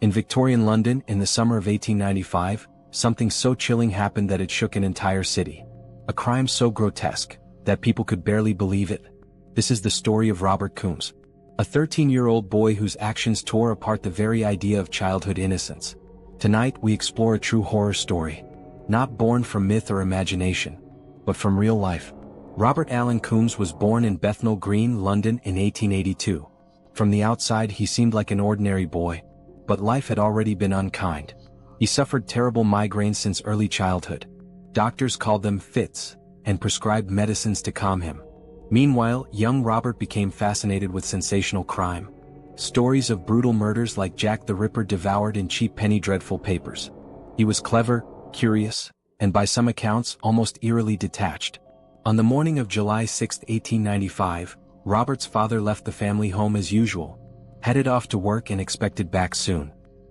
In Victorian London, in the summer of 1895, something so chilling happened that it shook an entire city. A crime so grotesque that people could barely believe it. This is the story of Robert Coombs, a 13-year-old boy whose actions tore apart the very idea of childhood innocence. Tonight we explore a true horror story, not born from myth or imagination, but from real life. Robert Allen Coombs was born in Bethnal Green, London in 1882. From the outside he seemed like an ordinary boy, but life had already been unkind. He suffered terrible migraines since early childhood. Doctors called them fits, and prescribed medicines to calm him. Meanwhile, young Robert became fascinated with sensational crime. Stories of brutal murders like Jack the Ripper devoured in cheap penny dreadful papers. He was clever, curious, and by some accounts almost eerily detached. On the morning of July 6, 1895, Robert's father left the family home as usual, headed off to work and expected back soon.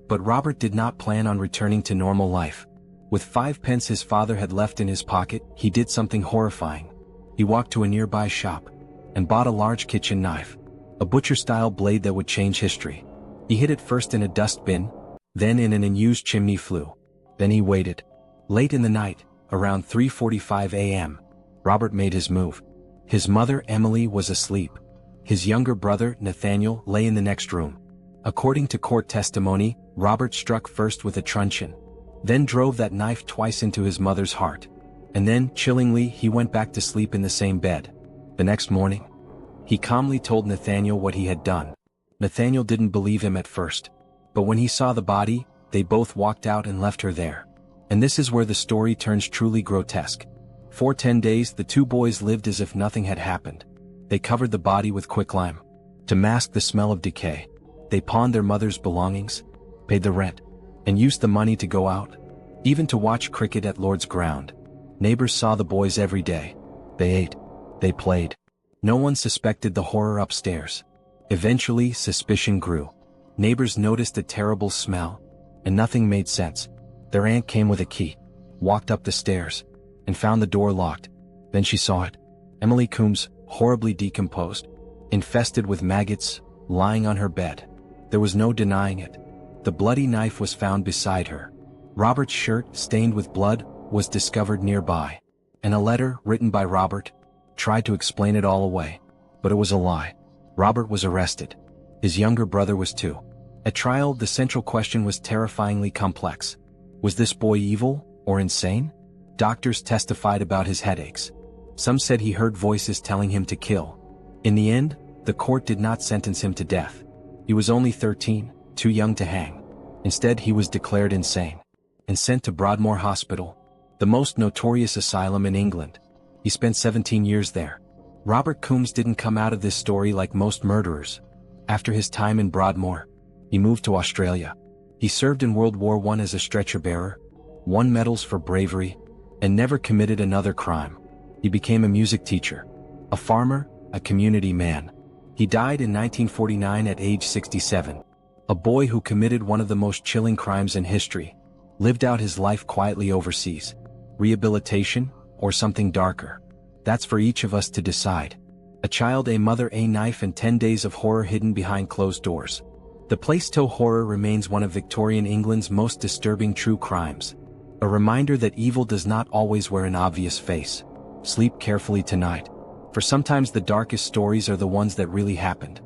But Robert did not plan on returning to normal life. With 5 pence his father had left in his pocket, he did something horrifying. He walked to a nearby shop and bought a large kitchen knife, a butcher-style blade that would change history. He hid it first in a dust bin, then in an unused chimney flue. Then he waited. Late in the night, around 3:45 a.m., Robert made his move. His mother, Emily, was asleep. His younger brother, Nathaniel, lay in the next room. According to court testimony, Robert struck first with a truncheon, then drove that knife twice into his mother's heart. And then, chillingly, he went back to sleep in the same bed. The next morning, he calmly told Nathaniel what he had done. Nathaniel didn't believe him at first, but when he saw the body, they both walked out and left her there. And this is where the story turns truly grotesque. For 10 days the two boys lived as if nothing had happened. They covered the body with quicklime to mask the smell of decay. They pawned their mother's belongings, paid the rent, and used the money to go out, even to watch cricket at Lord's Ground. Neighbors saw the boys every day. They ate. They played. No one suspected the horror upstairs. Eventually, suspicion grew. Neighbors noticed a terrible smell, and nothing made sense. Their aunt came with a key, walked up the stairs, and found the door locked. Then she saw it. Emily Coombs, horribly decomposed, infested with maggots, lying on her bed. There was no denying it. The bloody knife was found beside her. Robert's shirt, stained with blood, was discovered nearby. And a letter, written by Robert, tried to explain it all away. But it was a lie. Robert was arrested. His younger brother was too. At trial, the central question was terrifyingly complex. Was this boy evil, or insane? Doctors testified about his headaches. Some said he heard voices telling him to kill. In the end, the court did not sentence him to death. He was only 13, too young to hang. Instead, he was declared insane and sent to Broadmoor Hospital, the most notorious asylum in England. He spent 17 years there. Robert Coombs didn't come out of this story like most murderers. After his time in Broadmoor, he moved to Australia. He served in World War I as a stretcher-bearer, won medals for bravery, and never committed another crime. He became a music teacher, a farmer, a community man. He died in 1949 at age 67. A boy who committed one of the most chilling crimes in history, lived out his life quietly overseas. Rehabilitation, or something darker? That's for each of us to decide. A child, a mother, a knife, and 10 days of horror hidden behind closed doors. The Plaistow horror remains one of Victorian England's most disturbing true crimes. A reminder that evil does not always wear an obvious face. Sleep carefully tonight, for sometimes the darkest stories are the ones that really happened.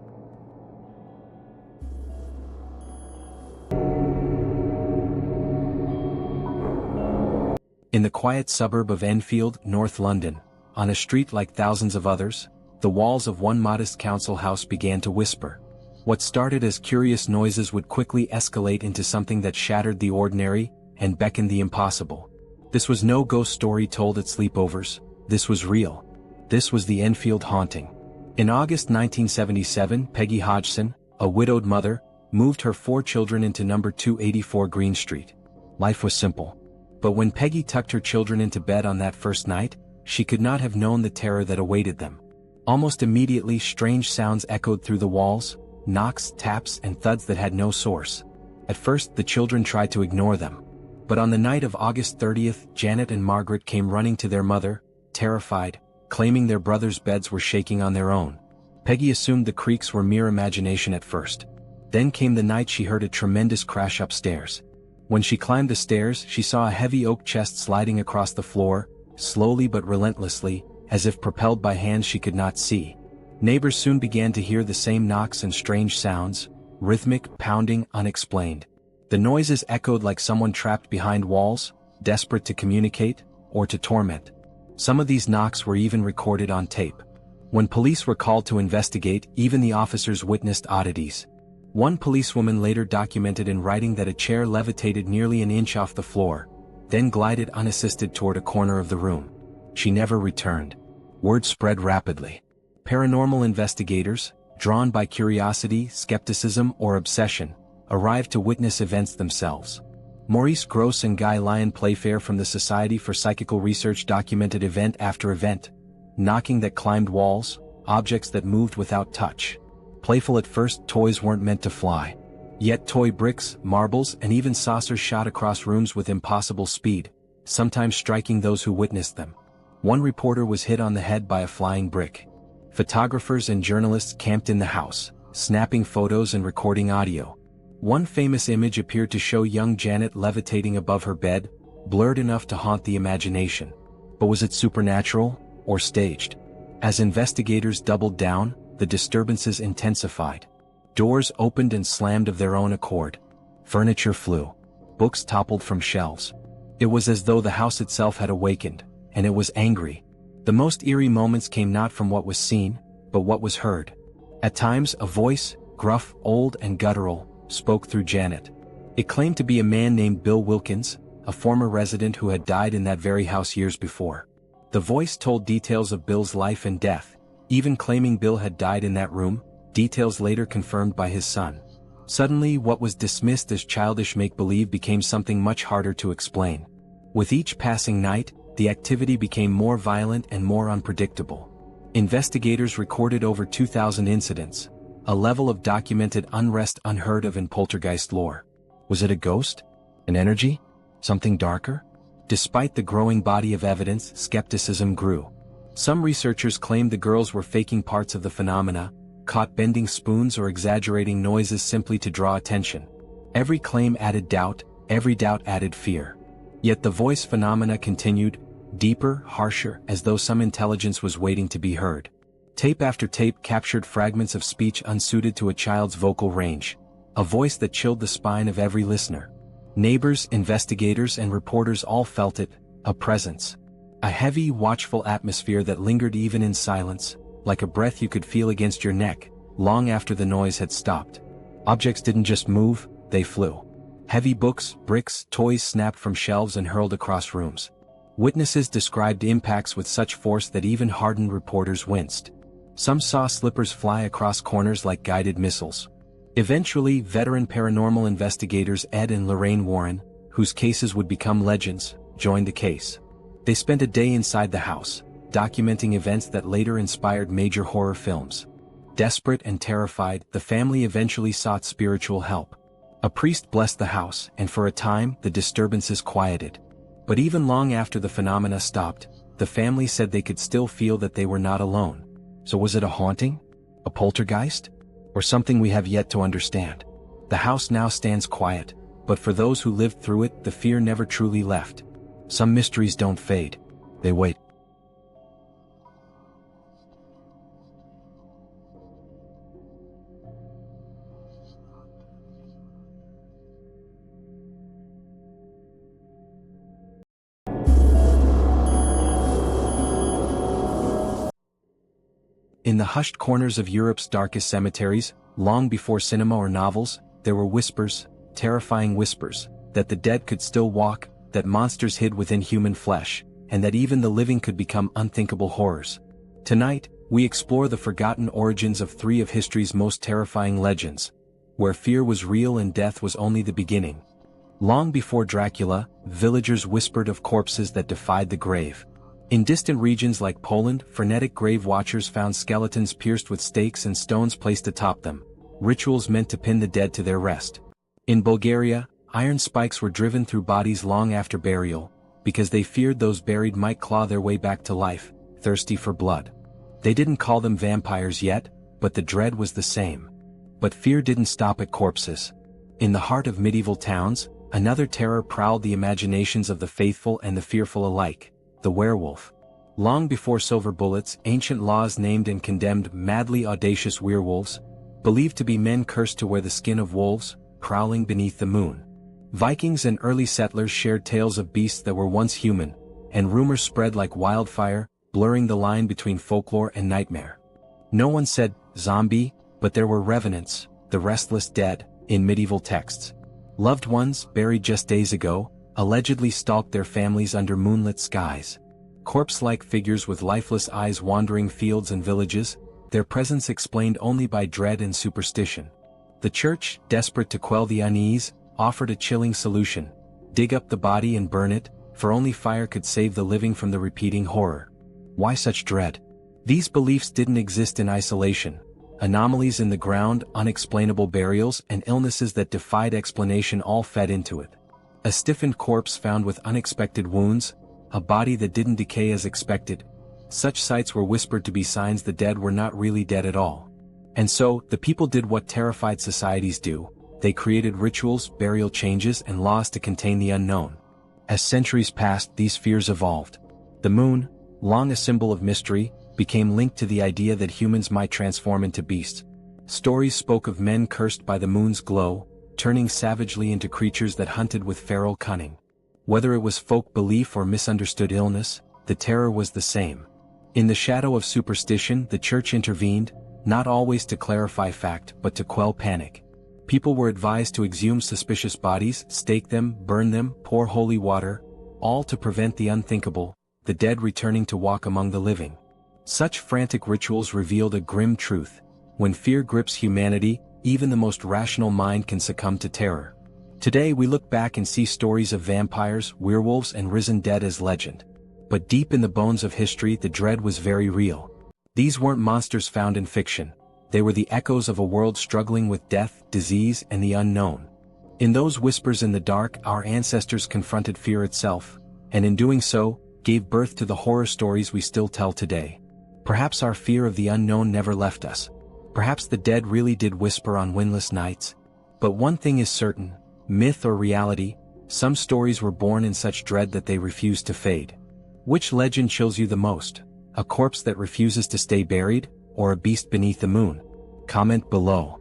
In the quiet suburb of Enfield, North London, on a street like thousands of others, the walls of one modest council house began to whisper. What started as curious noises would quickly escalate into something that shattered the ordinary and beckoned the impossible. This was no ghost story told at sleepovers. This was real. This was the Enfield haunting. In August 1977, Peggy Hodgson, a widowed mother, moved her 4 children into number 284 Green Street. Life was simple. But when Peggy tucked her children into bed on that first night, she could not have known the terror that awaited them. Almost immediately, strange sounds echoed through the walls, knocks, taps, and thuds that had no source. At first, the children tried to ignore them. But on the night of August 30th, Janet and Margaret came running to their mother, terrified, claiming their brothers' beds were shaking on their own. Peggy assumed the creaks were mere imagination at first. Then came the night she heard a tremendous crash upstairs. When she climbed the stairs, she saw a heavy oak chest sliding across the floor, slowly but relentlessly, as if propelled by hands she could not see. Neighbors soon began to hear the same knocks and strange sounds, rhythmic, pounding, unexplained. The noises echoed like someone trapped behind walls, desperate to communicate, or to torment. Some of these knocks were even recorded on tape. When police were called to investigate, even the officers witnessed oddities. One policewoman later documented in writing that a chair levitated nearly an inch off the floor, then glided unassisted toward a corner of the room. She never returned. Word spread rapidly. Paranormal investigators, drawn by curiosity, skepticism, or obsession, arrived to witness events themselves. Maurice Grosse and Guy Lyon Playfair from the Society for Psychical Research documented event after event. Knocking that climbed walls, objects that moved without touch. Playful at first, toys weren't meant to fly. Yet toy bricks, marbles, and even saucers shot across rooms with impossible speed, sometimes striking those who witnessed them. One reporter was hit on the head by a flying brick. Photographers and journalists camped in the house, snapping photos and recording audio. One famous image appeared to show young Janet levitating above her bed, blurred enough to haunt the imagination. But was it supernatural, or staged? As investigators doubled down, the disturbances intensified. Doors opened and slammed of their own accord. Furniture flew. Books toppled from shelves. It was as though the house itself had awakened, and it was angry. The most eerie moments came not from what was seen, but what was heard. At times, a voice, gruff, old, and guttural, spoke through Janet. It claimed to be a man named Bill Wilkins, a former resident who had died in that very house years before. The voice told details of Bill's life and death, even claiming Bill had died in that room, details later confirmed by his son. Suddenly, what was dismissed as childish make-believe became something much harder to explain. With each passing night, the activity became more violent and more unpredictable. Investigators recorded over 2,000 incidents, a level of documented unrest unheard of in poltergeist lore. Was it a ghost? An energy? Something darker? Despite the growing body of evidence, skepticism grew. Some researchers claimed the girls were faking parts of the phenomena, caught bending spoons or exaggerating noises simply to draw attention. Every claim added doubt, every doubt added fear. Yet the voice phenomena continued, deeper, harsher, as though some intelligence was waiting to be heard. Tape after tape captured fragments of speech unsuited to a child's vocal range, a voice that chilled the spine of every listener. Neighbors, investigators, and reporters all felt it, a presence. A heavy, watchful atmosphere that lingered even in silence, like a breath you could feel against your neck, long after the noise had stopped. Objects didn't just move, they flew. Heavy books, bricks, toys snapped from shelves and hurled across rooms. Witnesses described impacts with such force that even hardened reporters winced. Some saw slippers fly across corners like guided missiles. Eventually, veteran paranormal investigators Ed and Lorraine Warren, whose cases would become legends, joined the case. They spent a day inside the house, documenting events that later inspired major horror films. Desperate and terrified, the family eventually sought spiritual help. A priest blessed the house, and for a time, the disturbances quieted. But even long after the phenomena stopped, the family said they could still feel that they were not alone. So was it a haunting? A poltergeist? Or something we have yet to understand? The house now stands quiet, but for those who lived through it, the fear never truly left. Some mysteries don't fade. They wait. In the hushed corners of Europe's darkest cemeteries, long before cinema or novels, there were whispers, terrifying whispers, that the dead could still walk, that monsters hid within human flesh, and that even the living could become unthinkable horrors. Tonight, we explore the forgotten origins of three of history's most terrifying legends, where fear was real and death was only the beginning. Long before Dracula, villagers whispered of corpses that defied the grave. In distant regions like Poland, frenetic grave watchers found skeletons pierced with stakes and stones placed atop them, rituals meant to pin the dead to their rest. In Bulgaria, iron spikes were driven through bodies long after burial, because they feared those buried might claw their way back to life, thirsty for blood. They didn't call them vampires yet, but the dread was the same. But fear didn't stop at corpses. In the heart of medieval towns, another terror prowled the imaginations of the faithful and the fearful alike: the werewolf. Long before silver bullets, ancient laws named and condemned madly audacious werewolves, believed to be men cursed to wear the skin of wolves, prowling beneath the moon. Vikings and early settlers shared tales of beasts that were once human, and rumors spread like wildfire, blurring the line between folklore and nightmare. No one said zombie, but there were revenants, the restless dead, in medieval texts. Loved ones, buried just days ago, allegedly stalked their families under moonlit skies. Corpse-like figures with lifeless eyes wandering fields and villages, their presence explained only by dread and superstition. The church, desperate to quell the unease, offered a chilling solution: dig up the body and burn it, for only fire could save the living from the repeating horror. Why such dread? These beliefs didn't exist in isolation. Anomalies in the ground, unexplainable burials, and illnesses that defied explanation all fed into it. A stiffened corpse found with unexpected wounds, a body that didn't decay as expected. Such sights were whispered to be signs the dead were not really dead at all. And so, the people did what terrified societies do: they created rituals, burial changes, and laws to contain the unknown. As centuries passed, these fears evolved. The moon, long a symbol of mystery, became linked to the idea that humans might transform into beasts. Stories spoke of men cursed by the moon's glow, turning savagely into creatures that hunted with feral cunning. Whether it was folk belief or misunderstood illness, the terror was the same. In the shadow of superstition, the church intervened, not always to clarify fact but to quell panic. People were advised to exhume suspicious bodies, stake them, burn them, pour holy water, all to prevent the unthinkable: the dead returning to walk among the living. Such frantic rituals revealed a grim truth: when fear grips humanity, even the most rational mind can succumb to terror. Today we look back and see stories of vampires, werewolves, and risen dead as legend. But deep in the bones of history, the dread was very real. These weren't monsters found in fiction. They were the echoes of a world struggling with death, disease, and the unknown. In those whispers in the dark, our ancestors confronted fear itself, and in doing so, gave birth to the horror stories we still tell today. Perhaps our fear of the unknown never left us. Perhaps the dead really did whisper on windless nights. But one thing is certain: myth or reality, some stories were born in such dread that they refuse to fade. Which legend chills you the most? A corpse that refuses to stay buried, or a beast beneath the moon? Comment below.